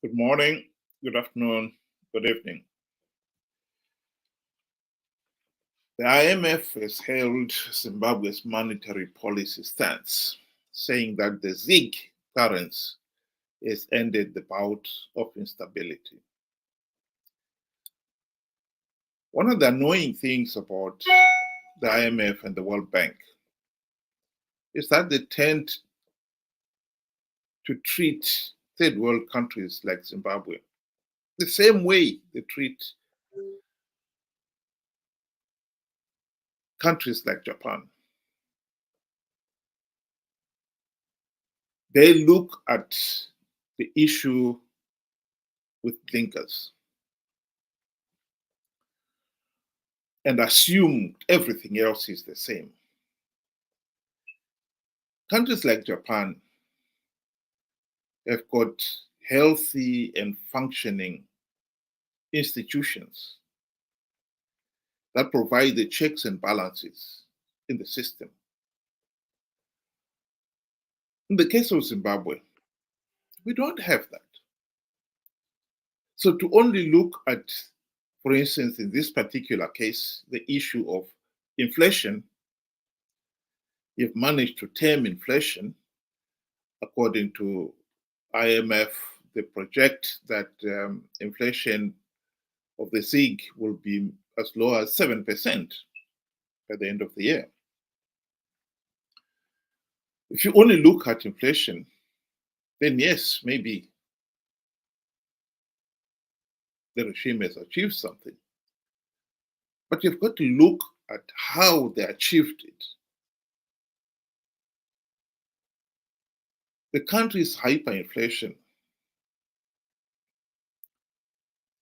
Good morning, good afternoon, good evening. The IMF has held Zimbabwe's monetary policy stance, saying that the ZiG currency has ended the bout of instability. One of the annoying things about the IMF and the World Bank is that they tend to treat third world countries like Zimbabwe the same way they treat countries like Japan. They look at the issue with blinkers and assume everything else is the same. Countries like Japan have got healthy and functioning institutions that provide the checks and balances in the system. In the case of Zimbabwe, we don't have that. So to only look at, for instance, in this particular case, the issue of inflation, you've managed to tame inflation. According to IMF, they project that inflation of the ZiG will be as low as 7% by the end of the year. If you only look at inflation, then yes, maybe the regime has achieved something. But you've got to look at how they achieved it. The country's hyperinflation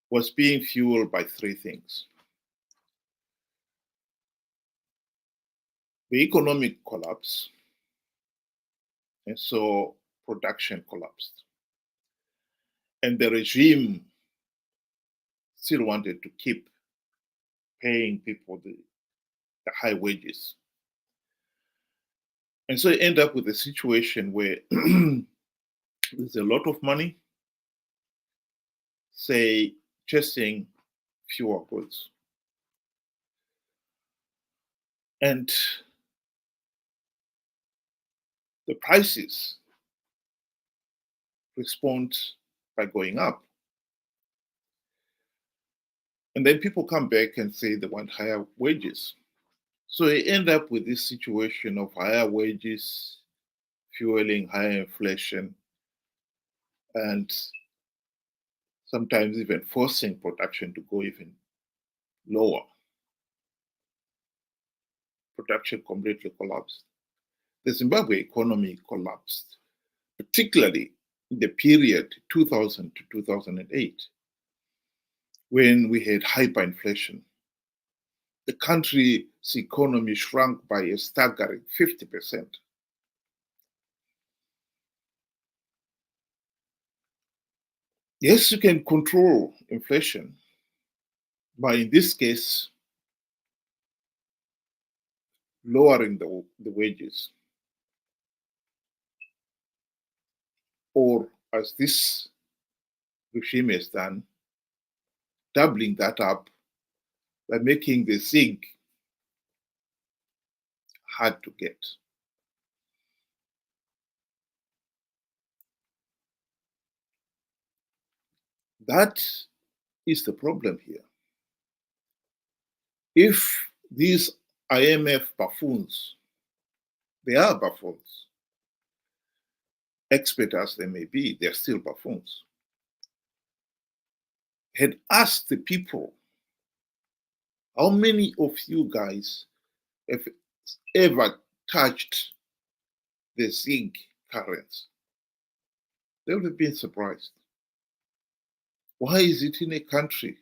was being fueled by three things: the economic collapse, and so production collapsed. And the regime still wanted to keep paying people the high wages. And so you end up with a situation where there's a lot of money, say, chasing fewer goods. And the prices respond by going up. And then people come back and say they want higher wages. So you end up with this situation of higher wages fueling higher inflation and sometimes even forcing production to go even lower. Production completely collapsed. The Zimbabwe economy collapsed, particularly in the period 2000 to 2008, when we had hyperinflation. The country's economy shrunk by a staggering 50%. Yes, you can control inflation, but in this case, lowering the wages, or as this regime has done, doubling that up by making the ZiG hard to get. That is the problem here. If these IMF buffoons, they are buffoons, expert as they may be, they're still buffoons, had asked the people, how many of you guys have ever touched the ZiG currency? They would have been surprised. Why is it in a country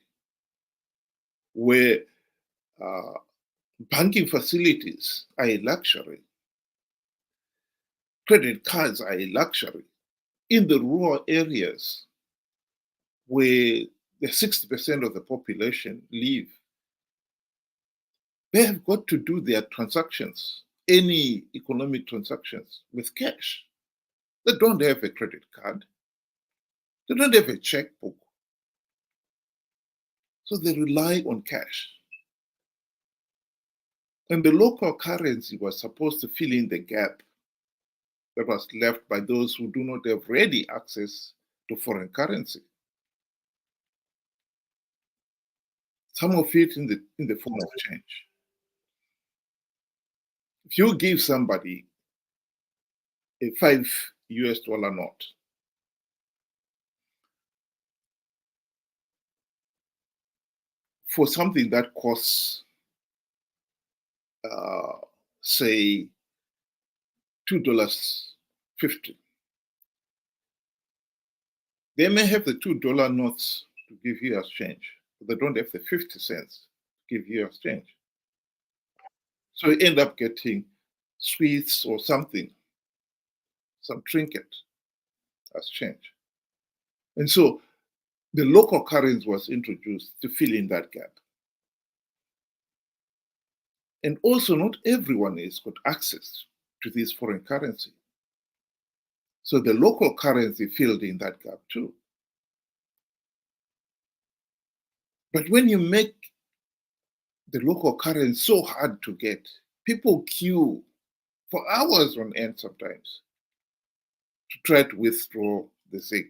where banking facilities are a luxury, credit cards are a luxury, in the rural areas where the 60% of the population live, they have got to do their transactions, any economic transactions, with cash. They don't have a credit card. They don't have a checkbook. So they rely on cash. And the local currency was supposed to fill in the gap that was left by those who do not have ready access to foreign currency. Some of it in the form of change. If you give somebody a $5 note, for something that costs, say, $2.50, they may have the $2 notes to give you as change, but they don't have the 50 cents to give you as change. So you end up getting sweets or something, some trinket as change. And so the local currency was introduced to fill in that gap. And also, not everyone has got access to this foreign currency. So the local currency filled in that gap too. But when you make the local currency so hard to get, people queue for hours on end sometimes to try to withdraw the ZiG.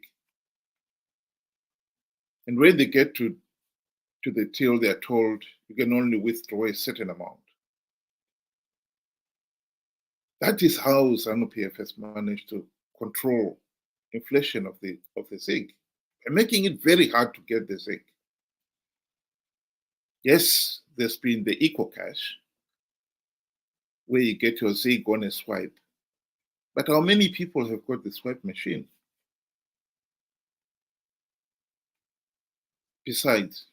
And when they get to the till, they're told you can only withdraw a certain amount. That is how Zanu PF has managed to control inflation of the ZiG, and making it very hard to get the ZiG. Yes, there's been the eco cash, where you get your ZiG on a swipe. But how many people have got the swipe machine? Besides,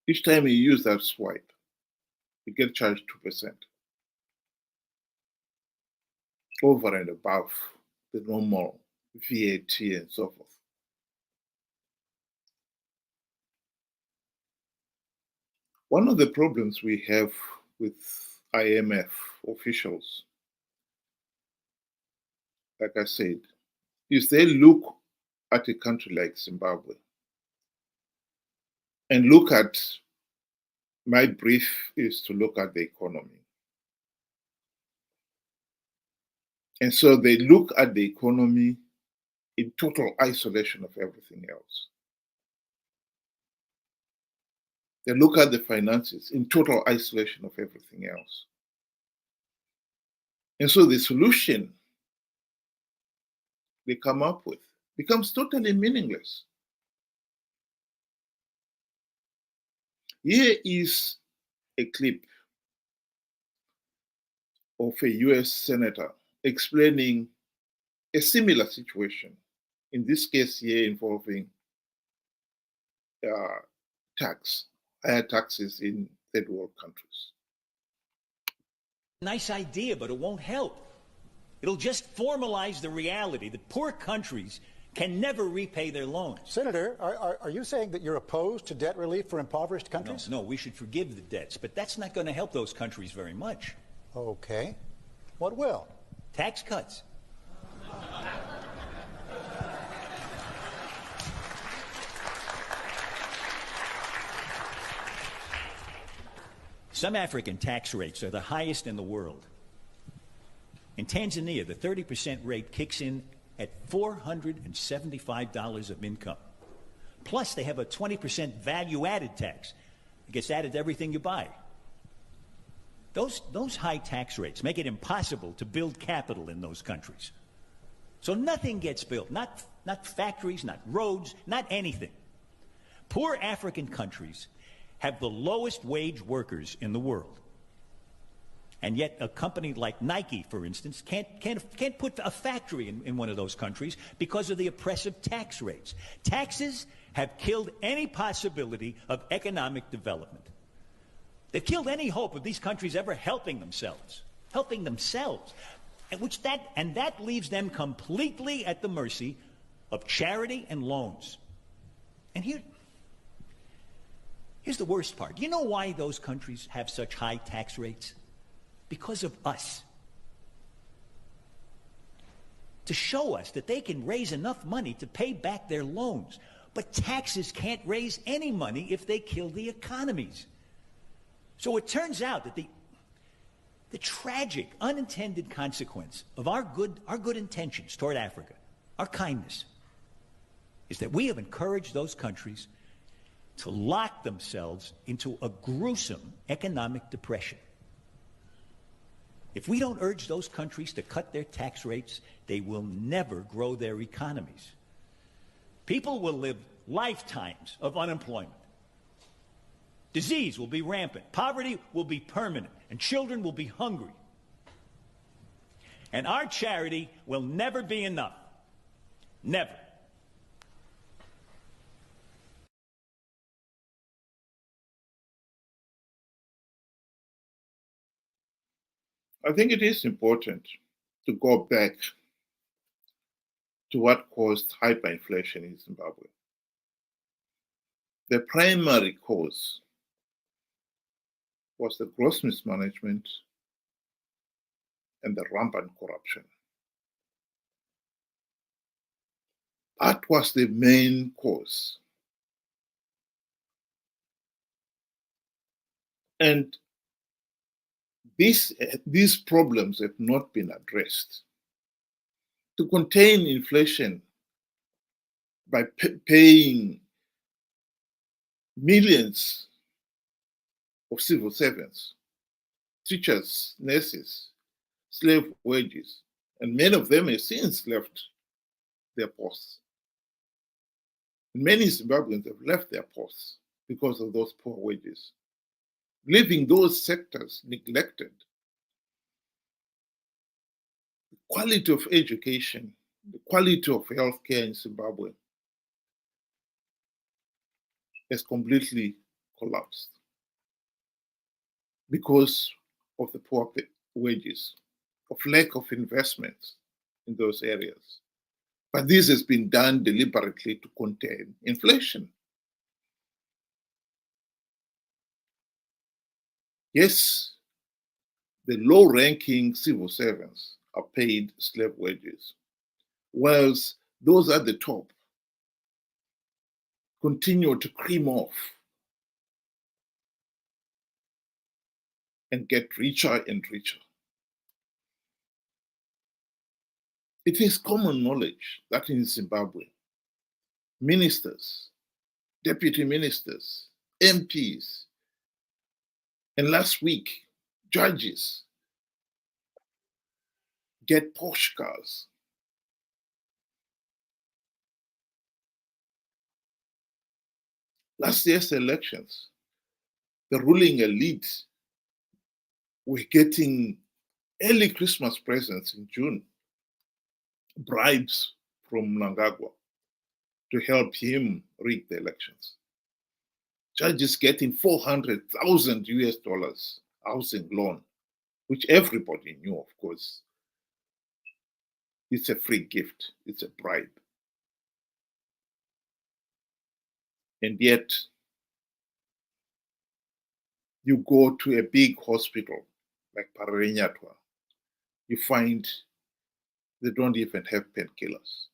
each time you use that swipe, you get charged 2%. Over and above the normal VAT and so forth. One of the problems we have with IMF officials, like I said, is they look at a country like Zimbabwe and look at, my brief is to look at the economy. And so they look at the economy in total isolation of everything else. They look at the finances in total isolation of everything else. And so the solution they come up with becomes totally meaningless. Here is a clip of a US senator explaining a similar situation, in this case here involving higher taxes in third world countries. Nice idea, but it won't help. It'll just formalize the reality that poor countries can never repay their loans. Senator, are you saying that you're opposed to debt relief for impoverished countries? No, we should forgive the debts, but that's not going to help those countries very much. Okay. What will? Tax cuts. Some African tax rates are the highest in the world. In Tanzania, the 30% rate kicks in at $475 of income. Plus, they have a 20% value-added tax. It gets added to everything you buy. Those high tax rates make it impossible to build capital in those countries. So nothing gets built, not factories, not roads, not anything. Poor African countries have the lowest wage workers in the world. And yet a company like Nike, for instance, can't put a factory in one of those countries because of the oppressive tax rates. Taxes have killed any possibility of economic development. They've killed any hope of these countries ever helping themselves. And that leaves them completely at the mercy of charity and loans. And here's the worst part. You know why those countries have such high tax rates? Because of us. to show us that they can raise enough money to pay back their loans. But taxes can't raise any money if they kill the economies. So it turns out that the tragic, unintended consequence of our good intentions toward Africa, our kindness, is that we have encouraged those countries to lock themselves into a gruesome economic depression. If we don't urge those countries to cut their tax rates, they will never grow their economies. People will live lifetimes of unemployment. Disease will be rampant. Poverty will be permanent. And children will be hungry. And our charity will never be enough. Never. I think it is important to go back to what caused hyperinflation in Zimbabwe. The primary cause was the gross mismanagement and the rampant corruption. That was the main cause. And these problems have not been addressed. To contain inflation by paying millions of civil servants, teachers, nurses, slave wages, and many of them have since left their posts. And many Zimbabweans have left their posts because of those poor wages, leaving those sectors neglected. The quality of education, the quality of healthcare in Zimbabwe has completely collapsed because of the poor wages, of lack of investment in those areas. But this has been done deliberately to contain inflation. Yes, the low-ranking civil servants are paid slave wages, whilst those at the top continue to cream off and get richer and richer. It is common knowledge that in Zimbabwe, ministers, deputy ministers, MPs, and last week, judges get Porsche cars. Last year's elections, the ruling elite were getting early Christmas presents in June, bribes from Mnangagwa to help him rig the elections. Judges getting $400,000 housing loan, which everybody knew, of course. It's a free gift, it's a bribe. And yet, you go to a big hospital like Pararenyatwa, you find they don't even have painkillers.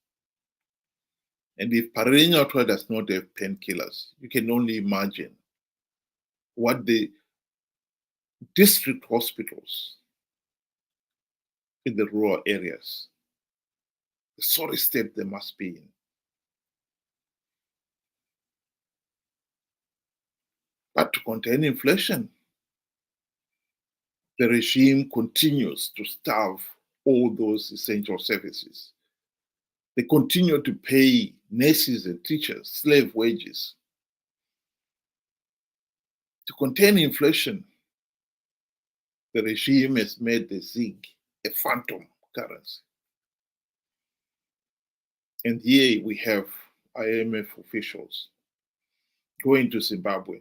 And if Pararenyatwa does not have painkillers, you can only imagine what the district hospitals in the rural areas, the sorry state they must be in. But to contain inflation, the regime continues to starve all those essential services. They continue to pay nurses and teachers slave wages. To contain inflation, the regime has made the ZiG a phantom currency. And here we have IMF officials going to Zimbabwe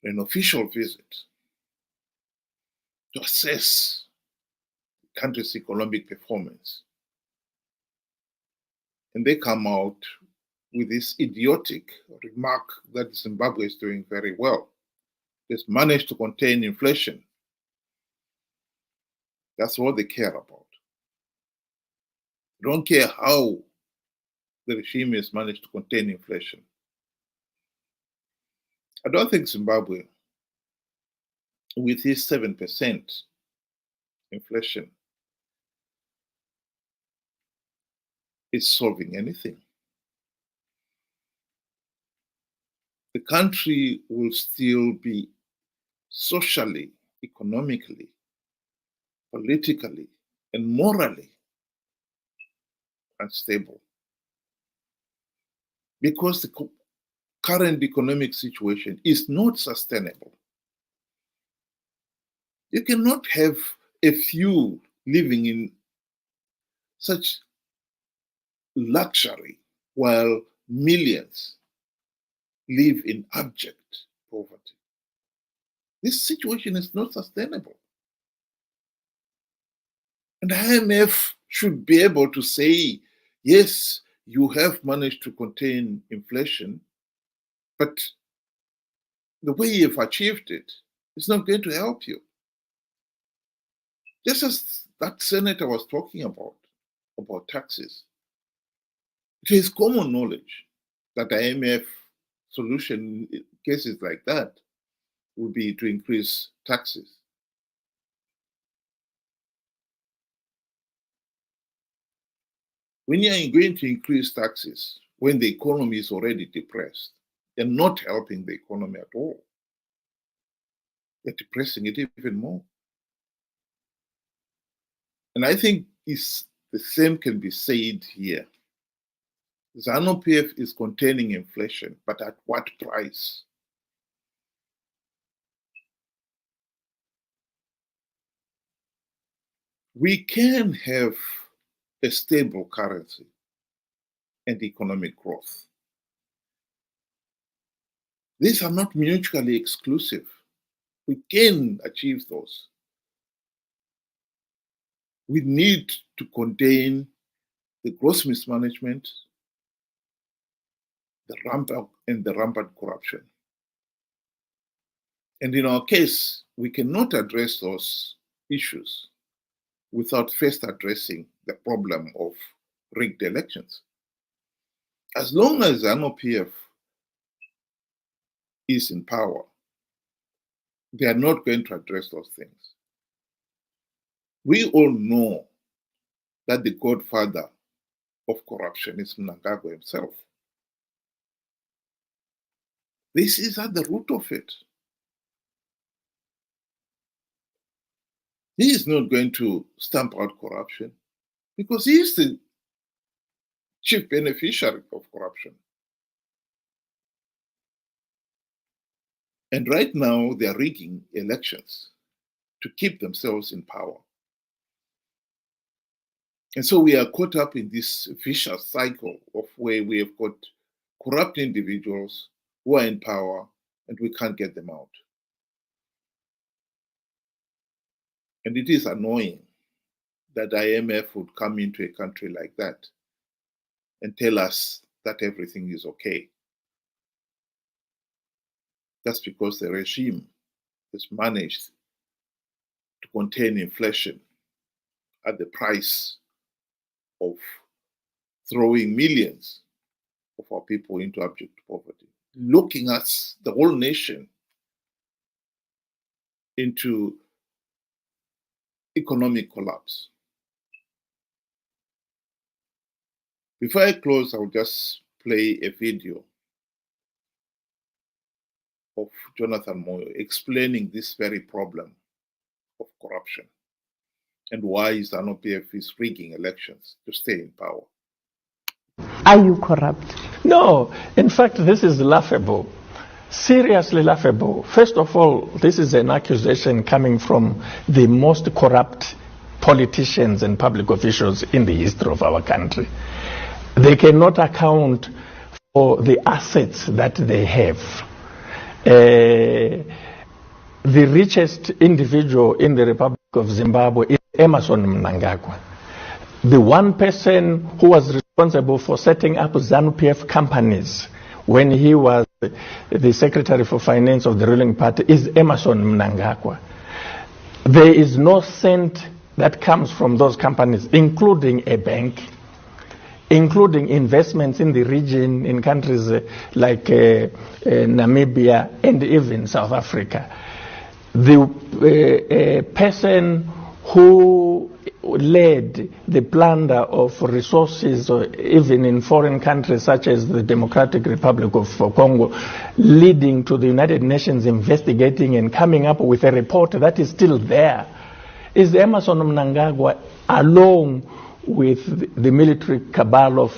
an official visit to assess the country's economic performance. And they come out with this idiotic remark that Zimbabwe is doing very well. It's managed to contain inflation. That's all they care about. They don't care how the regime has managed to contain inflation. I don't think Zimbabwe, with its 7% inflation, is solving anything. The country will still be socially, economically, politically, and morally unstable because the current economic situation is not sustainable. You cannot have a few living in such luxury while millions live in abject poverty. This situation is not sustainable. And the IMF should be able to say, yes, you have managed to contain inflation, but the way you've achieved it is not going to help you. Just as that senator was talking about taxes, it is common knowledge that the IMF solution in cases like that would be to increase taxes. When you are going to increase taxes when the economy is already depressed, you're not helping the economy at all. You're depressing it even more. And I think the same can be said here. Zanu PF is containing inflation, but at what price? We can have a stable currency and economic growth. These are not mutually exclusive. We can achieve those. We need to contain the gross mismanagement, the rampant corruption. And in our case, we cannot address those issues without first addressing the problem of rigged elections. As long as Zanu PF is in power, they are not going to address those things. We all know that the godfather of corruption is Mnangagwa himself. This is at the root of it. He is not going to stamp out corruption because he is the chief beneficiary of corruption. And right now, they are rigging elections to keep themselves in power. And so we are caught up in this vicious cycle of where we have got corrupt individuals who are in power and we can't get them out. And it is annoying that the IMF would come into a country like that and tell us that everything is okay. That's because the regime has managed to contain inflation at the price of throwing millions of our people into abject poverty, looking at the whole nation into economic collapse. Before I close, I'll just play a video of Jonathan Moyo explaining this very problem of corruption and why Zanu PF is rigging elections to stay in power. Are you corrupt? No, in fact, this is laughable. Seriously laughable. First of all, this is an accusation coming from the most corrupt politicians and public officials in the history of our country. They cannot account for the assets that they have. The richest individual in the Republic of Zimbabwe is Emmerson Mnangagwa. The one person who was responsible for setting up Zanu PF companies when he was the Secretary for Finance of the ruling party is Emmerson Mnangagwa. There is no cent that comes from those companies, including a bank, including investments in the region in countries like Namibia and even South Africa. The person who led the plunder of resources, even in foreign countries such as the Democratic Republic of Congo, leading to the United Nations investigating and coming up with a report that is still there, is Emmerson Mnangagwa, along with the military cabal of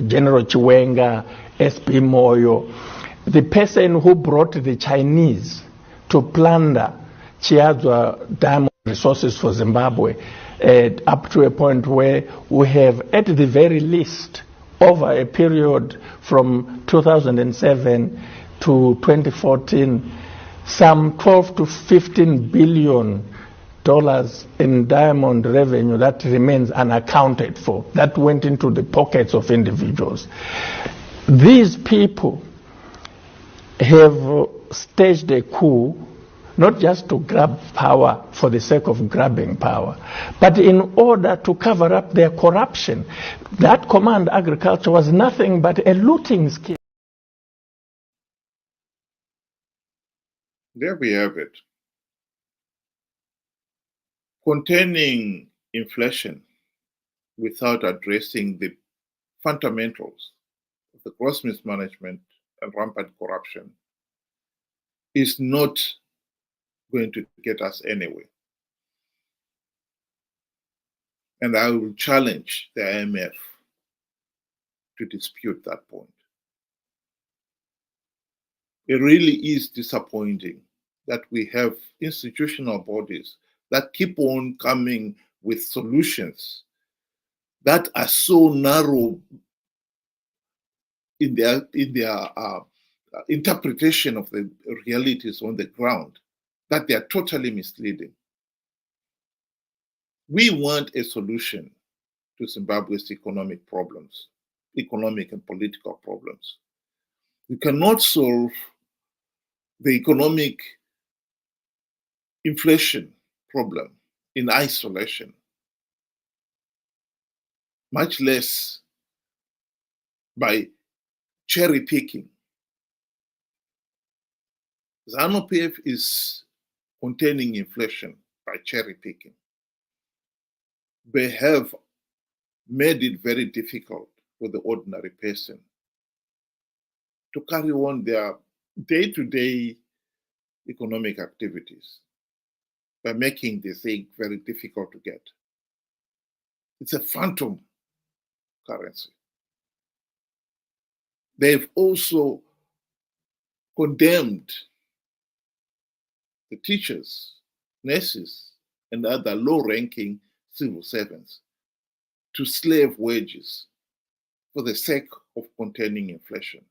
General Chiwenga, SP Moyo, the person who brought the Chinese to plunder Chiadzwa diamond resources for Zimbabwe, up to a point where we have, at the very least, over a period from 2007 to 2014, some 12 to 15 billion dollars in diamond revenue that remains unaccounted for, that went into the pockets of individuals. These people have staged a coup, not just to grab power for the sake of grabbing power, but in order to cover up their corruption. That command agriculture was nothing but a looting scheme. There we have it. Containing inflation without addressing the fundamentals of the gross mismanagement and rampant corruption is not going to get us anywhere. And I will challenge the IMF to dispute that point. It really is disappointing that we have institutional bodies that keep on coming with solutions that are so narrow in their interpretation of the realities on the ground that they are totally misleading. We want a solution to Zimbabwe's economic problems, economic and political problems. We cannot solve the economic inflation problem in isolation, much less by cherry picking. Zanu PF is containing inflation by cherry picking. They have made it very difficult for the ordinary person to carry on their day-to-day economic activities by making the thing very difficult to get. It's a phantom currency. They've also condemned the teachers, nurses, and other low-ranking civil servants to slave wages for the sake of containing inflation.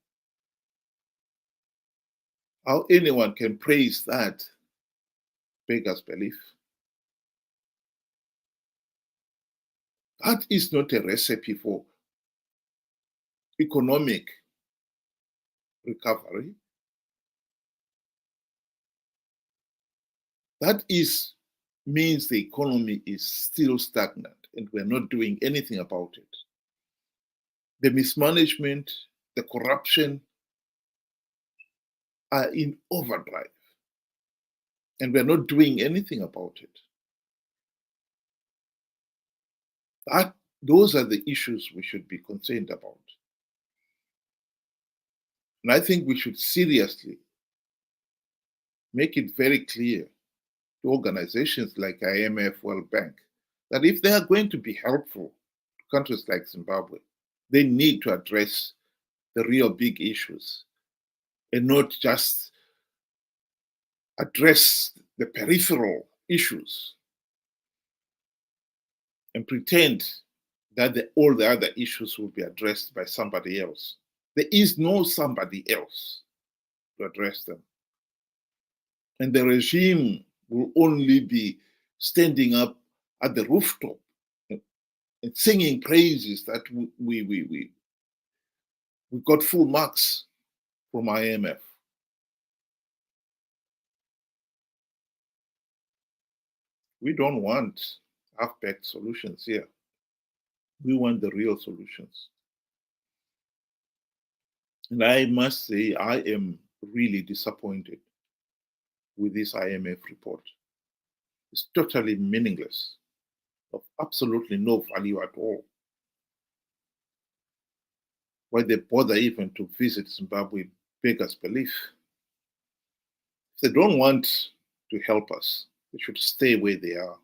How anyone can praise that beggars belief. That is not a recipe for economic recovery. That means the economy is still stagnant and we're not doing anything about it. The mismanagement, the corruption are in overdrive, and we're not doing anything about it. Those are the issues we should be concerned about. And I think we should seriously make it very clear to organizations like IMF, World Bank, that if they are going to be helpful to countries like Zimbabwe, they need to address the real big issues and not just address the peripheral issues and pretend that all the other issues will be addressed by somebody else. There is no somebody else to address them. And the regime will only be standing up at the rooftop and singing praises that we got full marks from IMF. We don't want half-baked solutions here. We want the real solutions. And I must say, I am really disappointed with this IMF report. It's totally meaningless, of absolutely no value at all. Why they bother even to visit Zimbabwe beggars belief. If they don't want to help us, they should stay where they are.